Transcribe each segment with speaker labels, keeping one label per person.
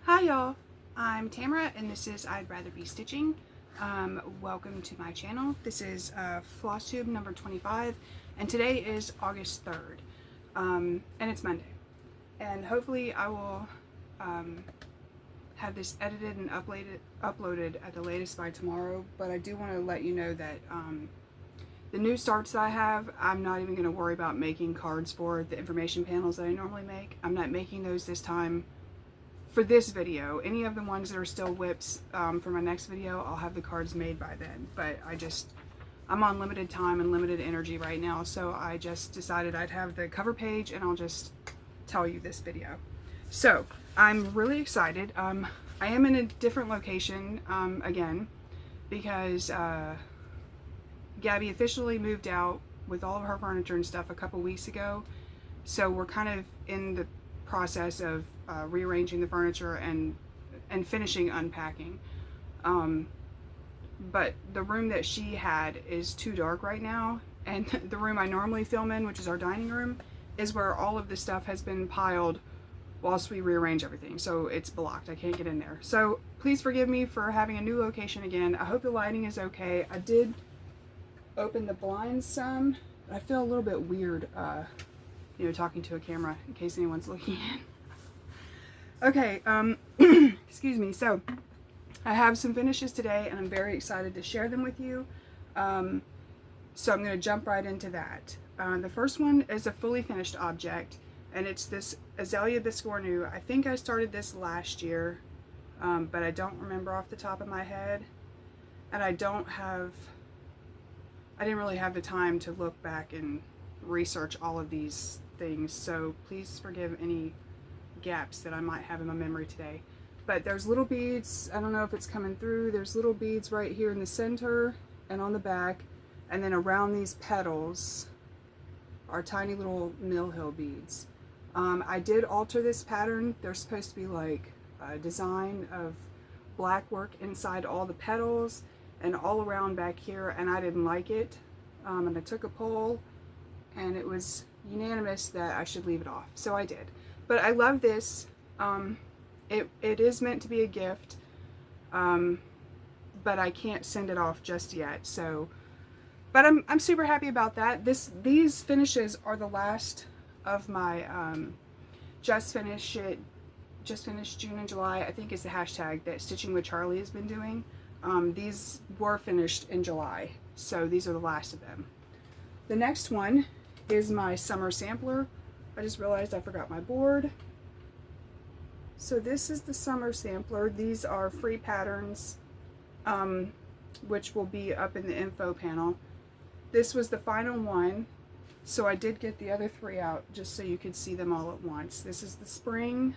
Speaker 1: Hi y'all, I'm Tamara and this is I'd Rather Be Stitching. Welcome to my channel. This is Flosstube number 25 and today is August 3rd and it's Monday. And hopefully I will have this edited and uploaded at the latest by tomorrow, but I do want to let you know that the new starts that I have, I'm not even going to worry about making cards for the information panels that I normally make. I'm not making those this time. For this video, any of the ones that are still whips for my next video, I'll have the cards made by then. But I'm on limited time and limited energy right now, so I just decided I'd have the cover page and I'll just tell you this video. So, I'm really excited. I am in a different location again because Gabby officially moved out with all of her furniture and stuff a couple weeks ago. So we're kind of in the process of rearranging the furniture and finishing unpacking. But the room that she had is too dark right now, and the room I normally film in, which is our dining room, is where all of the stuff has been piled whilst we rearrange everything. So it's blocked. I can't get in there. So please forgive me for having a new location again. I hope the lighting is okay. I did open the blinds some. I feel a little bit weird you know, talking to a camera in case anyone's looking in. Okay, excuse me. So I have some finishes today and I'm very excited to share them with you. So I'm going to jump right into that. The first one is a fully finished object, and it's this Azalea Biscornu. I think I started this last year, but I don't remember off the top of my head. And I didn't really have the time to look back and research all of these things, so please forgive any gaps that I might have in my memory today. But there's little beads, I don't know if it's coming through, there's little beads right here in the center and on the back, and then around these petals are tiny little mill hill beads. I did alter this pattern. There's supposed to be like a design of black work inside all the petals and all around back here, and I didn't like it, and I took a poll and it was unanimous that I should leave it off, so I did. But I love this. It is meant to be a gift, but I can't send it off just yet. So, but I'm super happy about that. These finishes are the last of my just finished June and July, I think is the hashtag that Stitching with Charlie has been doing. These were finished in July, so these are the last of them. The next one is my summer sampler. I just realized I forgot my board. So this is the summer sampler. These are free patterns, which will be up in the info panel. This was the final one, so I did get the other three out just so you could see them all at once. This is the spring.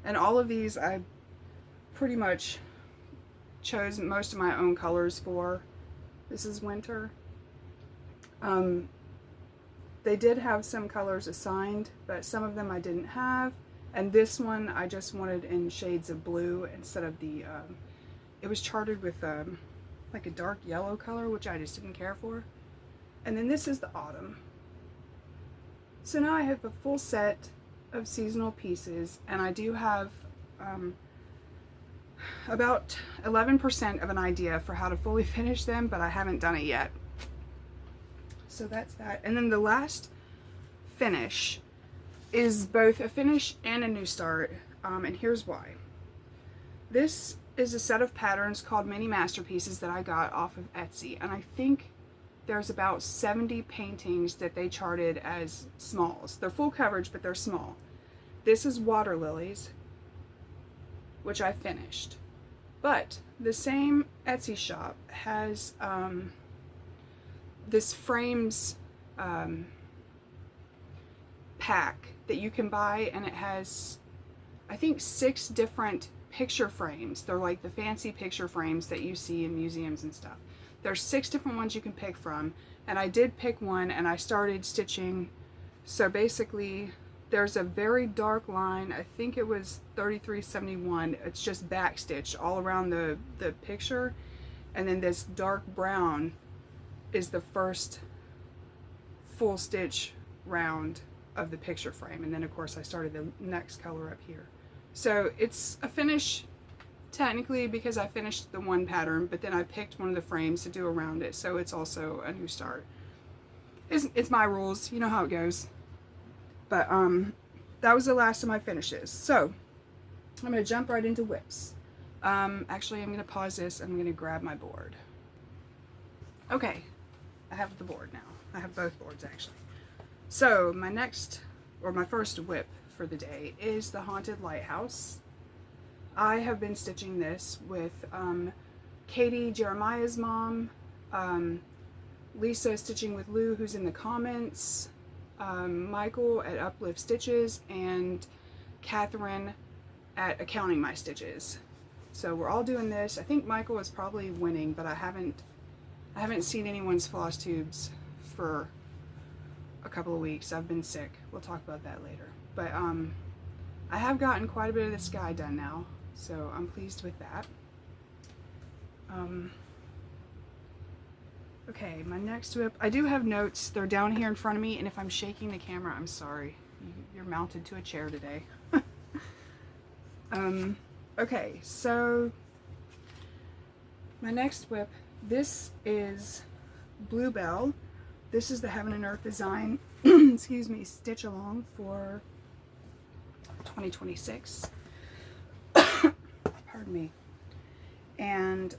Speaker 1: And all of these I pretty much chose most of my own colors for. This is winter. They did have some colors assigned, but some of them I didn't have. And this one I just wanted in shades of blue instead of the, it was charted with like a dark yellow color, which I just didn't care for. And then this is the autumn. So now I have a full set of seasonal pieces, and I do have about 11% of an idea for how to fully finish them, but I haven't done it yet. So that's that. And then the last finish is both a finish and a new start, and here's why. This is a set of patterns called Mini Masterpieces that I got off of Etsy, and I think there's about 70 paintings that they charted as smalls. They're full coverage, but they're small. This is water lilies, which I finished. But the same Etsy shop has this frames pack that you can buy, and it has, I think, 6 different picture frames. They're like the fancy picture frames that you see in museums and stuff. There's 6 different ones you can pick from, and I did pick one and I started stitching. So basically there's a very dark line, I think it was 3371, it's just backstitched all around the picture, and then this dark brown is the first full stitch round of the picture frame. And then of course I started the next color up here. So it's a finish technically because I finished the one pattern, but then I picked one of the frames to do around it. So it's also a new start. It's my rules, you know how it goes. But that was the last of my finishes. So I'm going to jump right into whips. Actually, I'm going to pause this. I'm going to grab my board. Okay, I have the board now. I have both boards actually. So my first whip for the day is the Haunted Lighthouse. I have been stitching this with Katie, Jeremiah's mom, Lisa stitching with Lou, who's in the comments, Michael at Uplift Stitches, and Catherine at Accounting My Stitches. So we're all doing this. I think Michael is probably winning, but I haven't seen anyone's floss tubes for a couple of weeks. I've been sick. We'll talk about that later. But I have gotten quite a bit of the sky done now, so I'm pleased with that. Okay, my next whip, I do have notes. They're down here in front of me, and if I'm shaking the camera, I'm sorry. You're mounted to a chair today. Okay, so my next whip, this is Bluebell. This is the Heaven and Earth design, excuse me, stitch along for 2026. Pardon me. And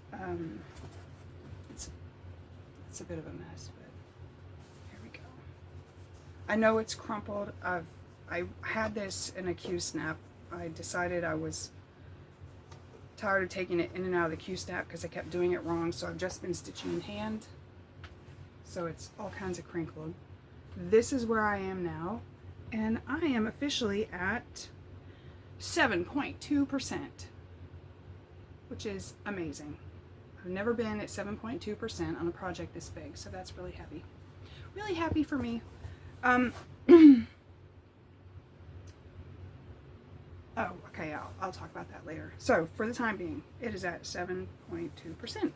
Speaker 1: it's a bit of a mess, but here we go. I know it's crumpled. I had this in a Q-snap. I decided I was tired of taking it in and out of the Q-snap because I kept doing it wrong, so I've just been stitching in hand. So it's all kinds of crinkled. This is where I am now, and I am officially at 7.2%, which is amazing. I've never been at 7.2% on a project this big, so that's really happy. Really happy for me. Oh, okay, I'll talk about that later. So, for the time being, it is at 7.2%.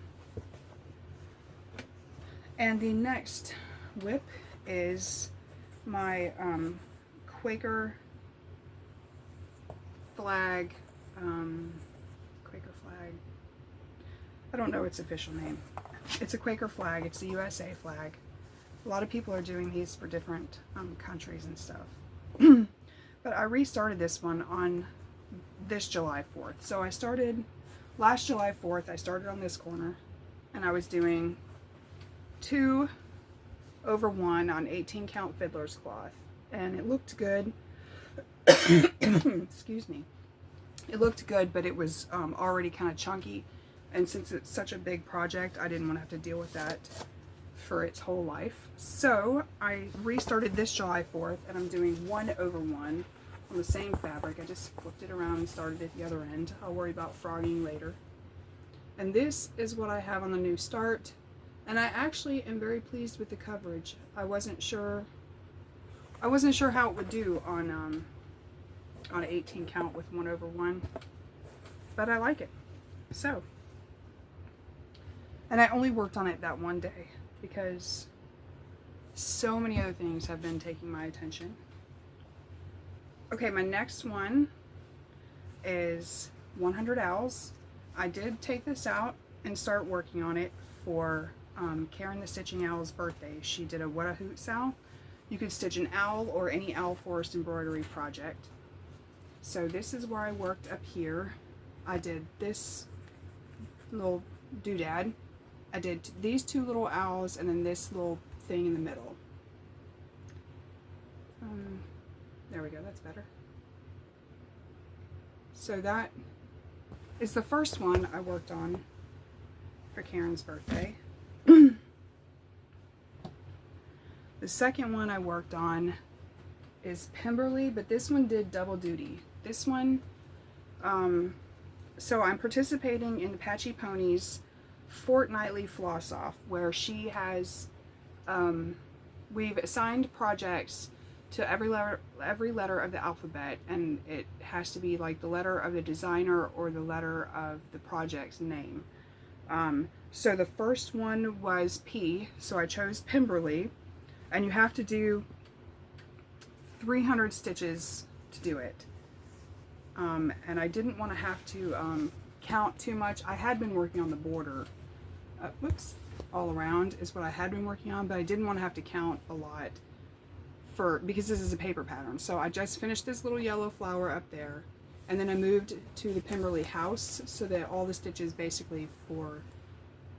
Speaker 1: And the next whip is my Quaker flag, I don't know its official name. It's a Quaker flag, it's the USA flag. A lot of people are doing these for different countries and stuff. But I restarted this one on this July 4th. So I started, last July 4th, I started on this corner, and I was doing 2 over 1 on 18 count fiddler's cloth. And it looked good. Excuse me. It looked good, but it was already kind of chunky. And since it's such a big project, I didn't want to have to deal with that for its whole life. So I restarted this July 4th, and I'm doing 1 over 1 on the same fabric. I just flipped it around and started at the other end. I'll worry about frogging later. And this is what I have on the new start. And I actually am very pleased with the coverage. I wasn't sure how it would do on an 18 count with 1 over 1, but I like it. So, and I only worked on it that one day because so many other things have been taking my attention. Okay, my next one is 100 Owls. I did take this out and start working on it for Karen the Stitching Owl's birthday. She did a What a Hoots owl. You could stitch an owl or any owl forest embroidery project. So this is where I worked up here. I did this little doodad. I did these 2 little owls and then this little thing in the middle. There we go, that's better. So that is the first one I worked on for Karen's birthday. The second one I worked on is Pemberley, but this one did double duty. This one, so I'm participating in Patchy Pony's fortnightly floss off, where she has, we've assigned projects to every letter of the alphabet, and it has to be like the letter of the designer or the letter of the project's name. So the first one was P, so I chose Pemberley, and you have to do 300 stitches to do it. And I didn't want to have to count too much. I had been working on the border, all around is what I had been working on, but I didn't want to have to count a lot because this is a paper pattern. So I just finished this little yellow flower up there, and then I moved to the Pemberley house so that all the stitches basically for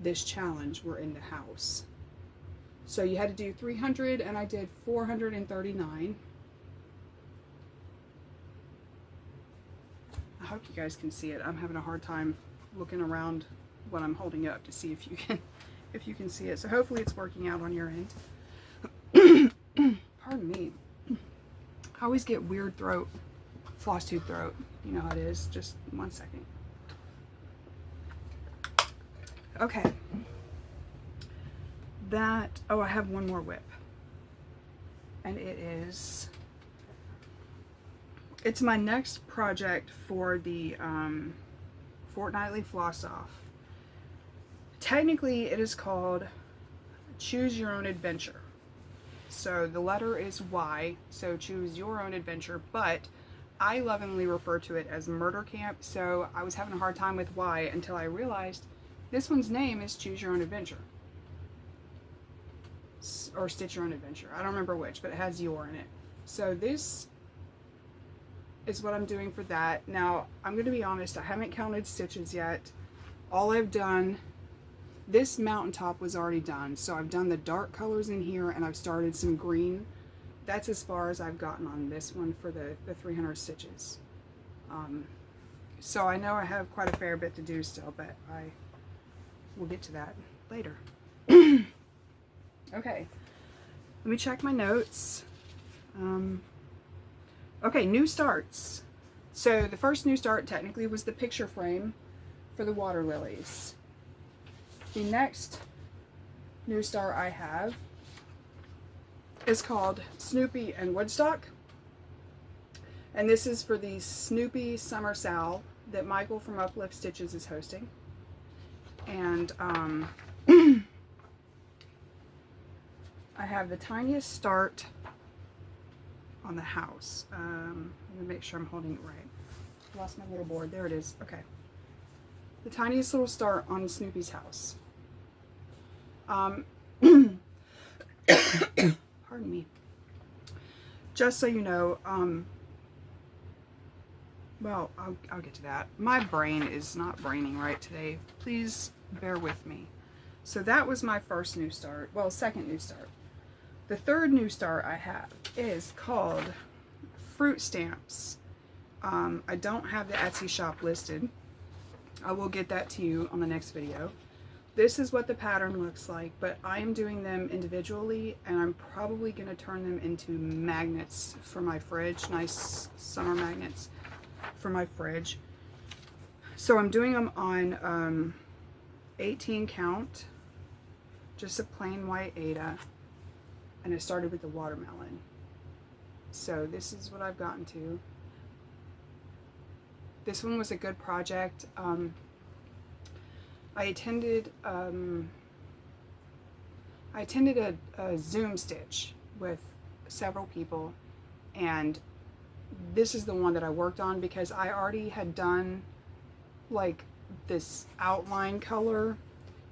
Speaker 1: this challenge were in the house. So you had to do 300 and I did 439. I hope you guys can see it. I'm having a hard time looking around what I'm holding up to see if you can see it. So hopefully it's working out on your end. Pardon me. I always get weird throat, floss tube throat. You know how it is. Just 1 second. Okay. Oh, I have one more whip. And it's my next project for the fortnightly floss off. Technically, it is called Choose Your Own Adventure. So the letter is Y, so choose your own adventure, but I lovingly refer to it as Murder Camp, so I was having a hard time with Y until I realized this one's name is Choose Your Own Adventure. Or Stitch Your Own Adventure. I don't remember which, but it has your in it. So this is what I'm doing for that. Now, I'm going to be honest, I haven't counted stitches yet. All I've done, this mountaintop was already done, so I've done the dark colors in here and I've started some green. That's as far as I've gotten on this one for the 300 stitches. So I know I have quite a fair bit to do still, but I will get to that later. Okay, let me check my notes. Okay, new starts. So the first new start technically was the picture frame for the water lilies. The next new start I have is called Snoopy and Woodstock. And this is for the Snoopy Summer Sal that Michael from Uplift Stitches is hosting. And I have the tiniest start on the house. Let me make sure I'm holding it right. Lost my little board. There it is. Okay. The tiniest little start on Snoopy's house. Pardon me. Just so you know, well, I'll get to that. My brain is not braining right today. Please bear with me. So that was my first new start. Well, second new start. The third new start I have is called Fruit Stamps. I don't have the Etsy shop listed. I will get that to you on the next video. This is what the pattern looks like, but I am doing them individually, and I'm probably going to turn them into magnets for my fridge. Nice summer magnets for my fridge. So I'm doing them on 18 count, just a plain white Aida. And I started with the watermelon. So this is what I've gotten to. This one was a good project. I attended a Zoom stitch with several people, and this is the one that I worked on because I already had done like this outline color,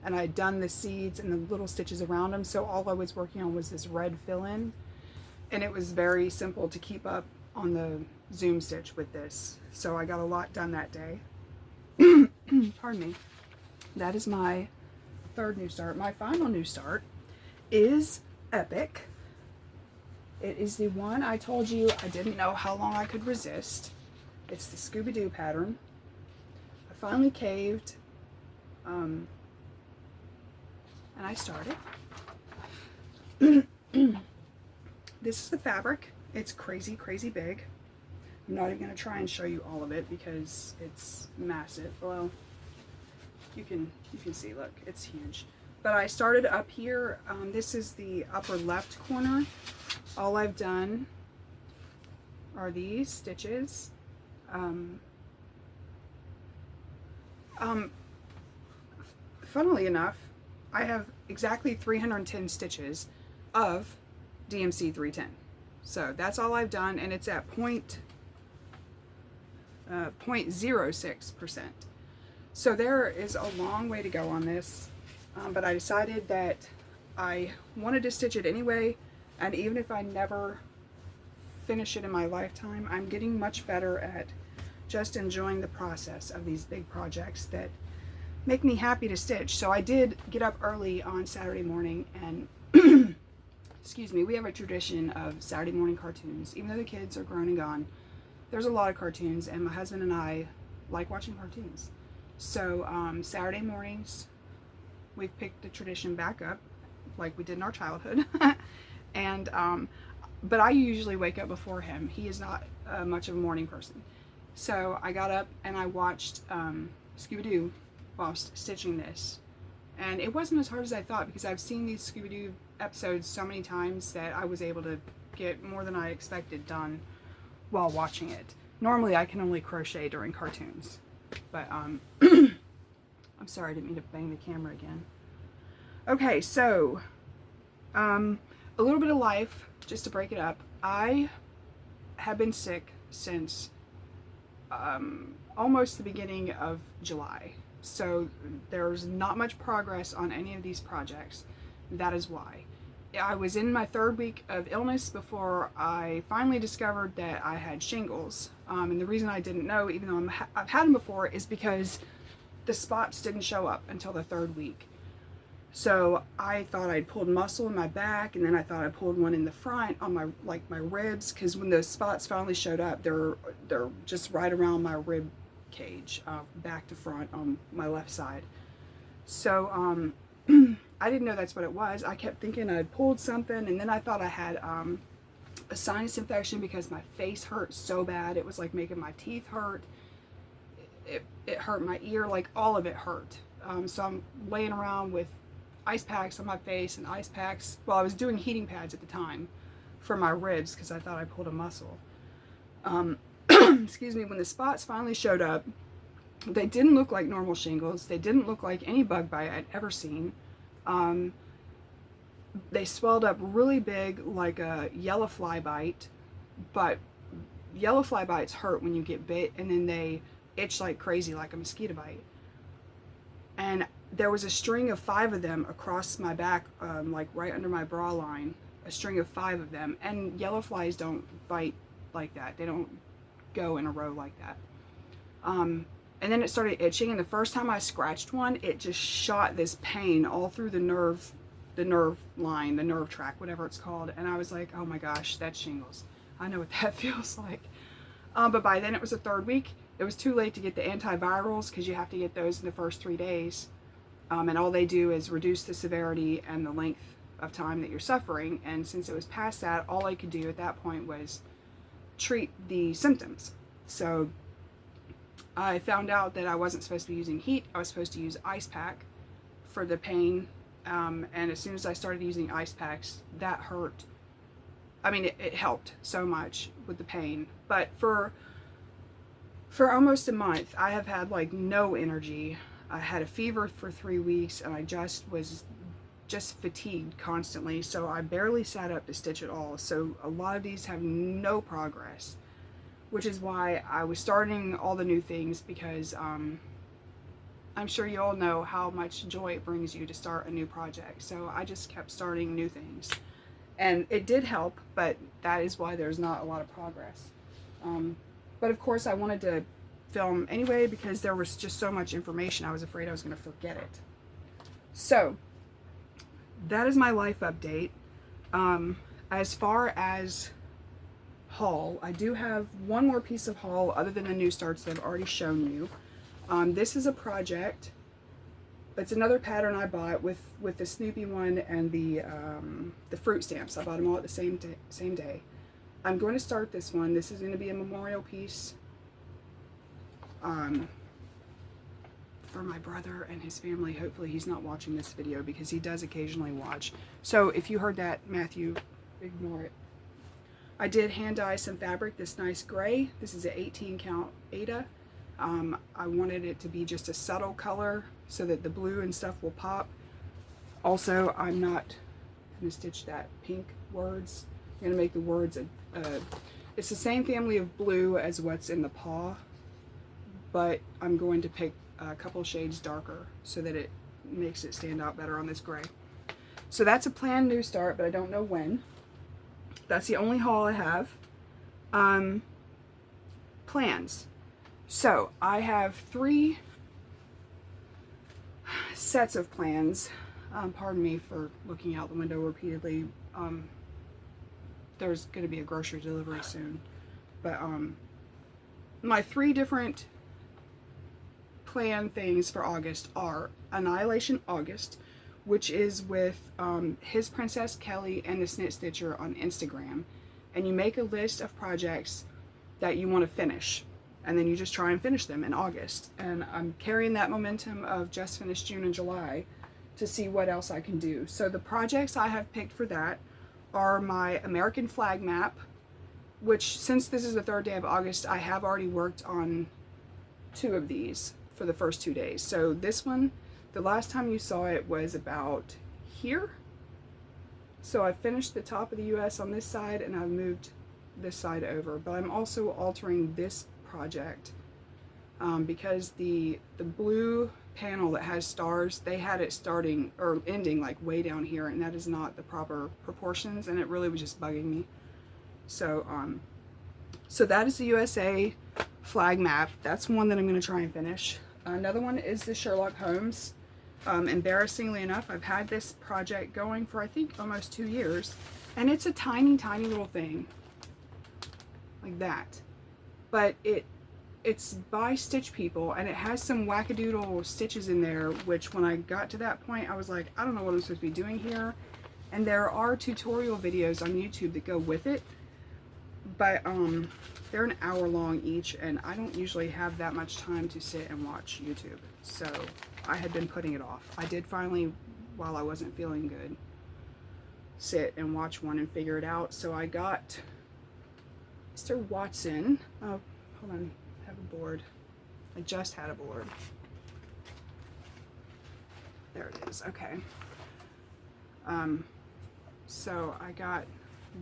Speaker 1: and I'd done the seeds and the little stitches around them, so all I was working on was this red fill-in, and it was very simple to keep up on the Zoom stitch with this, so I got a lot done that day. Pardon me. That is my third new start. My final new start is Epic. It is the one I told you I didn't know how long I could resist. It's the Scooby-Doo pattern. I finally caved. And I started. This is the fabric. It's crazy, crazy big. I'm not even going to try and show you all of it because it's massive. Well, you can see, look, it's huge. But I started up here. This is the upper left corner. All I've done are these stitches. Funnily enough, I have exactly 310 stitches of DMC 310. So that's all I've done, and it's at 0.06%. So there is a long way to go on this, but I decided that I wanted to stitch it anyway, and even if I never finish it in my lifetime, I'm getting much better at just enjoying the process of these big projects that make me happy to stitch. So I did get up early on Saturday morning and excuse me, we have a tradition of Saturday morning cartoons. Even though the kids are grown and gone, there's a lot of cartoons, and my husband and I like watching cartoons. So Saturday mornings, we've picked the tradition back up like we did in our childhood. And but I usually wake up before him. He is not much of a morning person. So I got up and I watched Scooby-Doo whilst stitching this. And it wasn't as hard as I thought, because I've seen these Scooby-Doo episodes so many times that I was able to get more than I expected done while watching it. Normally I can only crochet during cartoons. But I'm sorry, I didn't mean to bang the camera again. Okay, so a little bit of life, just to break it up. I have been sick since almost the beginning of July. So there's not much progress on any of these projects. That is why. I was in my 3rd week of illness before I finally discovered that I had shingles. And the reason I didn't know, even though I've had them before, is because the spots didn't show up until the 3rd week. So I thought I'd pulled muscle in my back, and then I thought I pulled one in the front on my my ribs, because when those spots finally showed up, they're just right around my rib cage, back to front on my left side. So I didn't know that's what it was. I kept thinking I'd pulled something, and then I thought I had a sinus infection because my face hurt so bad. It was like making my teeth hurt. It hurt my ear, like all of it hurt. So I'm laying around with ice packs on my face and ice packs. Well, I was doing heating pads at the time for my ribs because I thought I pulled a muscle. Excuse me, when the spots finally showed up, they didn't look like normal shingles. They didn't look like any bug bite I'd ever seen. They swelled up really big like a yellow fly bite, but yellow fly bites hurt when you get bit, and then they itch like crazy like a mosquito bite. And there was a string of 5 of them across my back, like right under my bra line, a string of 5 of them. And yellow flies don't bite like that. They don't go in a row like that. And then it started itching, and the first time I scratched one, it just shot this pain all through the nerve line, the nerve tract, whatever it's called. And I was like, oh my gosh, that's shingles. I know what that feels like. But by then it was the 3rd week. It was too late to get the antivirals, because you have to get those in the first 3 days. And all they do is reduce the severity and the length of time that you're suffering. And since it was past that, all I could do at that point was treat the symptoms. So I found out that I wasn't supposed to be using heat. I was supposed to use ice pack for the pain. And as soon as I started using ice packs, that hurt. I mean, it helped so much with the pain. But for almost a month, I have had like no energy. I had a fever for 3 weeks, and I was fatigued constantly. So I barely sat up to stitch at all. So a lot of these have no progress, which is why I was starting all the new things, because I'm sure you all know how much joy it brings you to start a new project. So I just kept starting new things, and it did help, but that is why there's not a lot of progress. But of course I wanted to film anyway, because there was just so much information. I was afraid I was going to forget it. So that is my life update. As far as haul, I do have one more piece of haul other than the new starts that I've already shown you. This is a project. It's another pattern I bought with the Snoopy one and the fruit stamps. I bought them all at the same day. I'm going to start this one. This is going to be a memorial piece for my brother and his family. Hopefully he's not watching this video, because he does occasionally watch. So if you heard that, Matthew, ignore it. I did hand dye some fabric, this nice gray. This is an 18 count Ada. I wanted it to be just a subtle color so that the blue and stuff will pop. Also, I'm not going to stitch that pink words. I'm going to make the words, it's the same family of blue as what's in the paw, but I'm going to pick a couple shades darker so that it makes it stand out better on this gray. So that's a planned new start, but I don't know when. That's the only haul I have. Plans. So I have 3 sets of plans. Pardon me for looking out the window repeatedly. There's going to be a grocery delivery soon. But my 3 different plan things for August are Annihilation August, which is with His Princess Kelly and the Snit Stitcher on Instagram. And you make a list of projects that you want to finish. And then you just try and finish them in August. And I'm carrying that momentum of just finished June and July to see what else I can do. So the projects I have picked for that are my American flag map, which since this is the 3rd day of August, I have already worked on 2 of these for the first 2 days. So this one, the last time you saw it was about here. So I finished the top of the US on this side and I've moved this side over, but I'm also altering this project because the blue panel that has stars, they had it starting or ending like way down here, and that is not the proper proportions, and it really was just bugging me. So so that is the USA flag map. That's one that I'm going to try and finish. Another one is the Sherlock Holmes. Embarrassingly enough, I've had this project going for I think almost 2 years, and it's a tiny little thing like that, but it's by Stitch People, and it has some wackadoodle stitches in there, which when I got to that point I was like, I don't know what I'm supposed to be doing here. And there are tutorial videos on YouTube that go with it, but they're an hour long each, and I don't usually have that much time to sit and watch YouTube, so I had been putting it off. I did finally, while I wasn't feeling good, sit and watch one and figure it out. So I got Mr. Watson. Oh, hold on, I have a board. I just had a board. There it is, okay. So I got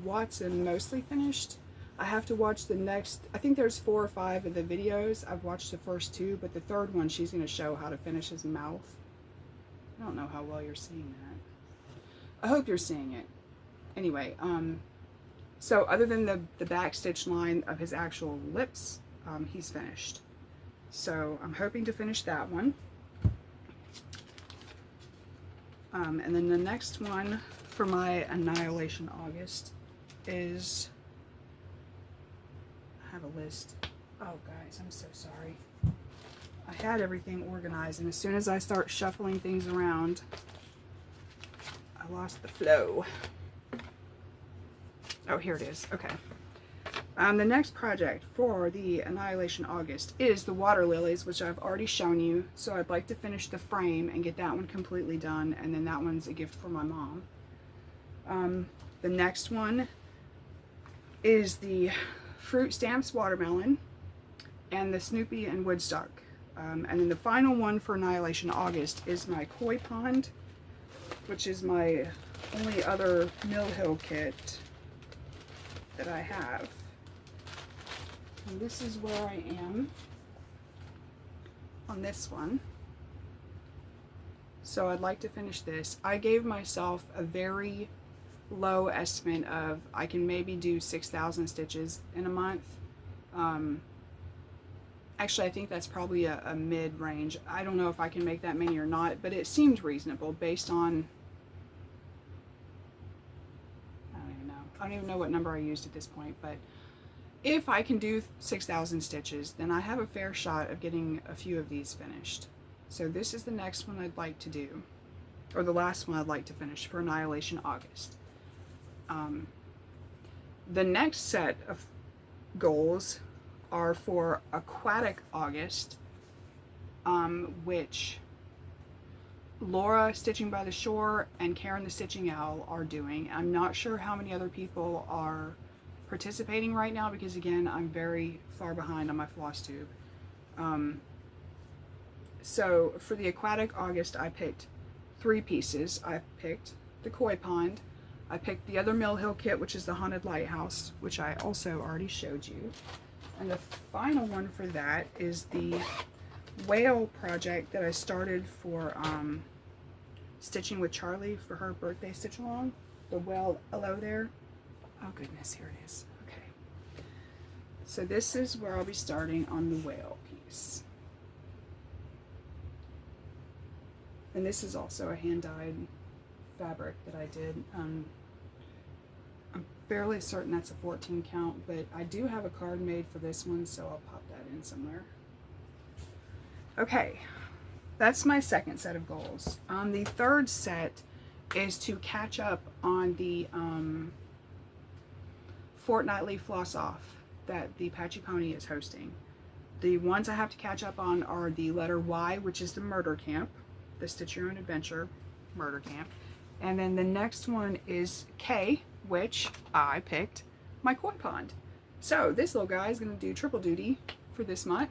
Speaker 1: Watson mostly finished. I have to watch the next, I think there's 4 or 5 of the videos. I've watched the first 2, but the 3rd one, she's going to show how to finish his mouth. I don't know how well you're seeing that. I hope you're seeing it. Anyway, so other than the back stitch line of his actual lips, he's finished. So I'm hoping to finish that one. And then the next one for my Annihilation August is, I have a list. Oh guys, I'm so sorry. I had everything organized, and as soon as I start shuffling things around, I lost the flow. Oh, here it is. Okay. The next project for the Annihilation August is the water lilies, which I've already shown you. So I'd like to finish the frame and get that one completely done, and then that one's a gift for my mom. The next one is the Fruit Stamps Watermelon and the Snoopy and Woodstock. And then the final one for Annihilation August is my Koi Pond, which is my only other Mill Hill kit that I have. And this is where I am on this one. So I'd like to finish this. I gave myself a very low estimate of I can maybe do 6,000 stitches in a month. Actually, I think that's probably a mid-range. I don't know if I can make that many or not, but it seemed reasonable based on, I don't even know what number I used at this point, but if I can do 6,000 stitches, then I have a fair shot of getting a few of these finished. So this is the next one I'd like to do, or the last one I'd like to finish for Annihilation August. The next set of goals are for Aquatic August, which Laura Stitching by the Shore and Karen the Stitching Owl are doing. I'm not sure how many other people are participating right now because again I'm very far behind on my Flosstube. So for the Aquatic August I picked 3 pieces. I picked the Koi Pond, I picked the other Mill Hill kit, which is the Haunted Lighthouse, which I also already showed you. And the final one for that is the whale project that I started for Stitching with Charlie for her birthday stitch along. The whale hello there. Oh goodness, here it is. Okay. So this is where I'll be starting on the whale piece. And this is also a hand-dyed fabric that I did. I'm fairly certain that's a 14 count, but I do have a card made for this one, so I'll pop that in somewhere. Okay, that's my second set of goals. The third set is to catch up on the fortnightly floss off that the Patchy Pony is hosting. The ones I have to catch up on are the letter Y, which is the murder camp, the Stitch Your Own Adventure murder camp. And then the next one is K, which I picked my koi pond. So this little guy is going to do triple duty for this month.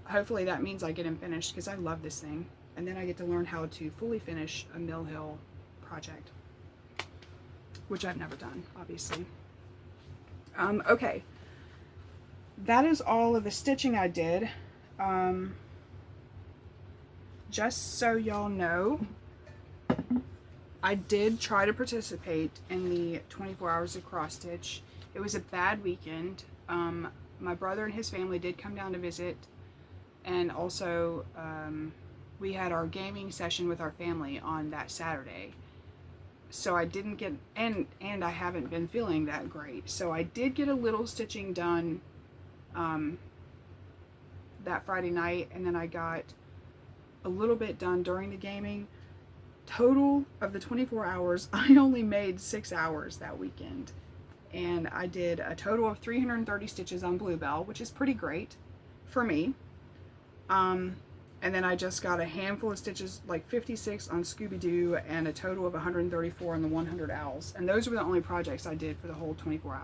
Speaker 1: Hopefully that means I get him finished because I love this thing. And then I get to learn how to fully finish a Mill Hill project, which I've never done, obviously. Okay. That is all of the stitching I did. Just so y'all know, I did try to participate in the 24 hours of cross stitch. It was a bad weekend. My brother and his family did come down to visit, and also we had our gaming session with our family on that Saturday. So I didn't get, and I haven't been feeling that great. So I did get a little stitching done that Friday night, and then I got a little bit done during the gaming. Total of the 24 hours, I only made 6 hours that weekend. And I did a total of 330 stitches on Bluebell, which is pretty great for me. And then I just got a handful of stitches, like 56 on Scooby-Doo, and a total of 134 on the 100 Owls. And those were the only projects I did for the whole 24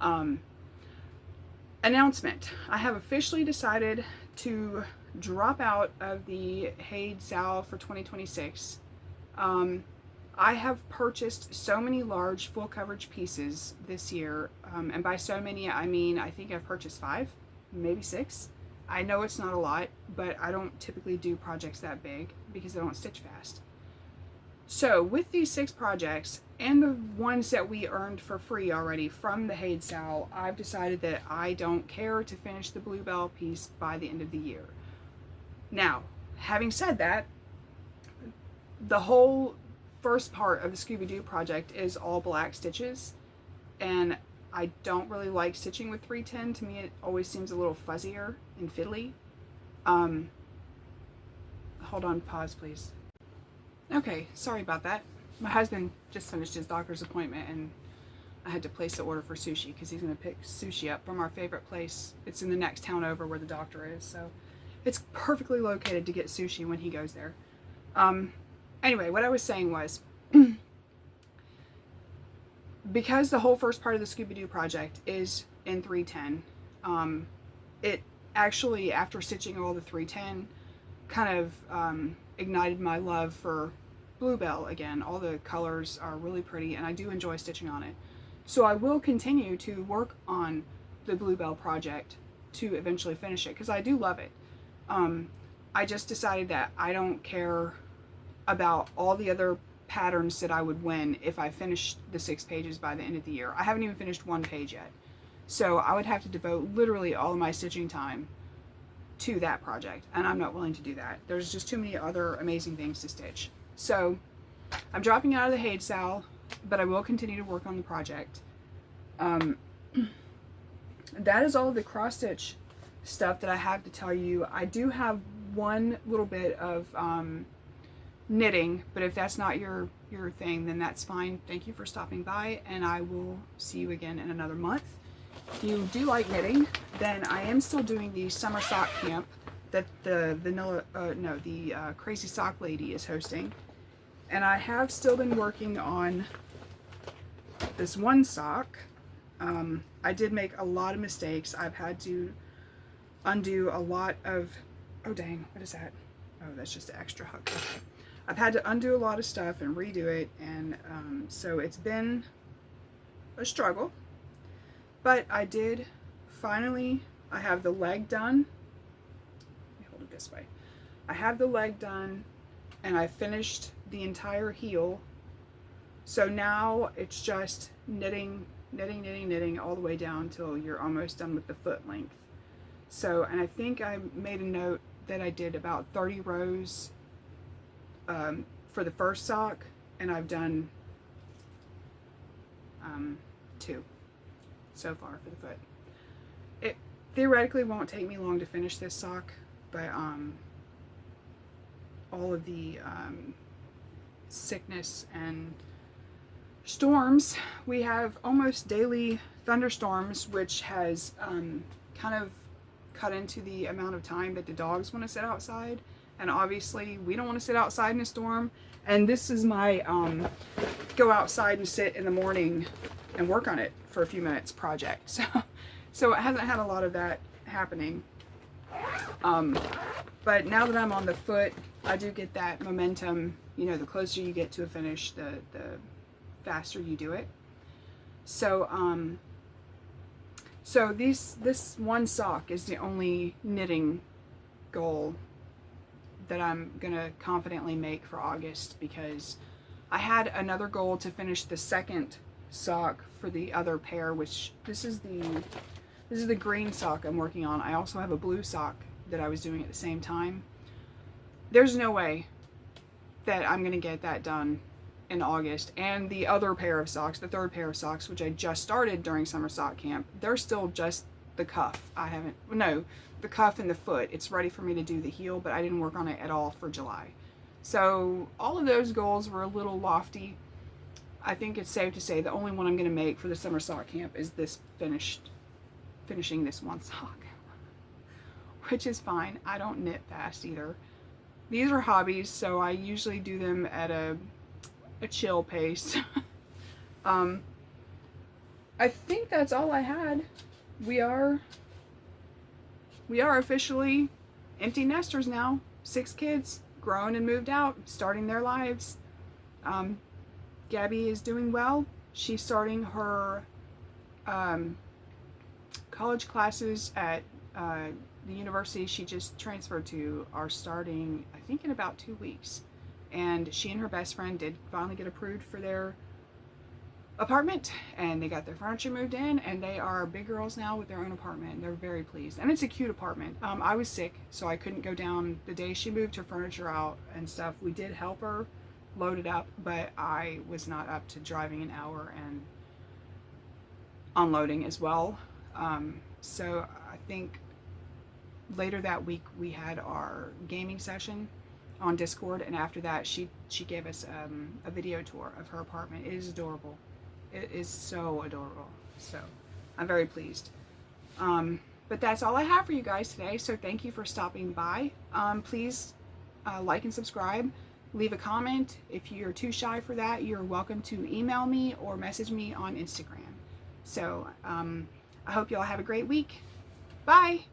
Speaker 1: hours. Announcement. I have officially decided to drop out of the Haid Sal for 2026. I have purchased so many large full coverage pieces this year, and by so many I mean I think I've purchased 5, maybe 6. I know it's not a lot, but I don't typically do projects that big because I don't stitch fast. So with these 6 projects and the ones that we earned for free already from the Haid Sal, I've decided that I don't care to finish the Bluebell piece by the end of the year. Now, having said that, the whole first part of the Scooby-Doo project is all black stitches, and I don't really like stitching with 310. To me, it always seems a little fuzzier and fiddly. Hold on, pause, please. Okay, sorry about that. My husband just finished his doctor's appointment, and I had to place the order for sushi because he's going to pick sushi up from our favorite place. It's in the next town over where the doctor is, so it's perfectly located to get sushi when he goes there. Anyway, what I was saying was, because the whole first part of the Scooby-Doo project is in 310, it actually, after stitching all the 310, kind of ignited my love for Bluebell again. All the colors are really pretty, and I do enjoy stitching on it. So I will continue to work on the Bluebell project to eventually finish it, because I do love it. I just decided that I don't care about all the other patterns that I would win if I finished the 6 pages by the end of the year. I haven't even finished 1 page yet. So I would have to devote literally all of my stitching time to that project, and I'm not willing to do that. There's just too many other amazing things to stitch. So I'm dropping out of the Haid Sal, but I will continue to work on the project. That is all of the cross stitch stuff that I have to tell you. I do have one little bit of knitting, but if that's not your thing, then that's fine. Thank you for stopping by, and I will see you again in another month. If you do like knitting, then I am still doing the summer sock camp that the Crazy Sock Lady is hosting, and I have still been working on this one sock. I did make a lot of mistakes. I've had to undo a lot of, oh dang, what is that? Oh, that's just an extra hook. Okay. I've had to undo a lot of stuff and redo it, and so it's been a struggle. But I did finally, I have the leg done. Let me hold it this way. I have the leg done, and I finished the entire heel. So now it's just knitting, knitting, knitting, knitting all the way down till you're almost done with the foot length. So, and I think I made a note that I did about 30 rows for the first sock, and I've done 2 so far for the foot. It theoretically won't take me long to finish this sock, but all of the sickness and storms, we have almost daily thunderstorms, which has kind of cut into the amount of time that the dogs want to sit outside, and obviously we don't want to sit outside in a storm. And this is my go outside and sit in the morning and work on it for a few minutes project. So it hasn't had a lot of that happening. But now that I'm on the foot, I do get that momentum. You know, the closer you get to a finish, the faster you do it. So so this one sock is the only knitting goal that I'm gonna confidently make for August, because I had another goal to finish the second sock for the other pair, which this is the green sock I'm working on. I also have a blue sock that I was doing at the same time. There's no way that I'm gonna get that done in August. And the other pair of socks, the third pair of socks, which I just started during summer sock camp, they're still just the cuff. The cuff and the foot. It's ready for me to do the heel, but I didn't work on it at all for July. So all of those goals were a little lofty. I think it's safe to say the only one I'm going to make for the summer sock camp is this finishing this one sock, which is fine. I don't knit fast either. These are hobbies, so I usually do them at a chill pace. I think that's all I had. We are officially empty nesters now. 6 kids, grown and moved out, starting their lives. Gabby is doing well. She's starting her college classes at the university she just transferred to are starting, I think, in about 2 weeks. And she and her best friend did finally get approved for their apartment, and they got their furniture moved in, and they are big girls now with their own apartment, and they're very pleased. And it's a cute apartment. I was sick, so I couldn't go down the day she moved her furniture out and stuff. We did help her load it up, but I was not up to driving an hour and unloading as well. So I think later that week we had our gaming session on Discord, and after that she gave us a video tour of her apartment. It is adorable. It is so adorable. So I'm very pleased. But that's all I have for you guys today. So thank you for stopping by. Please like and subscribe. Leave a comment. If you're too shy for that, you're welcome to email me or message me on Instagram. So I hope you all have a great week. Bye.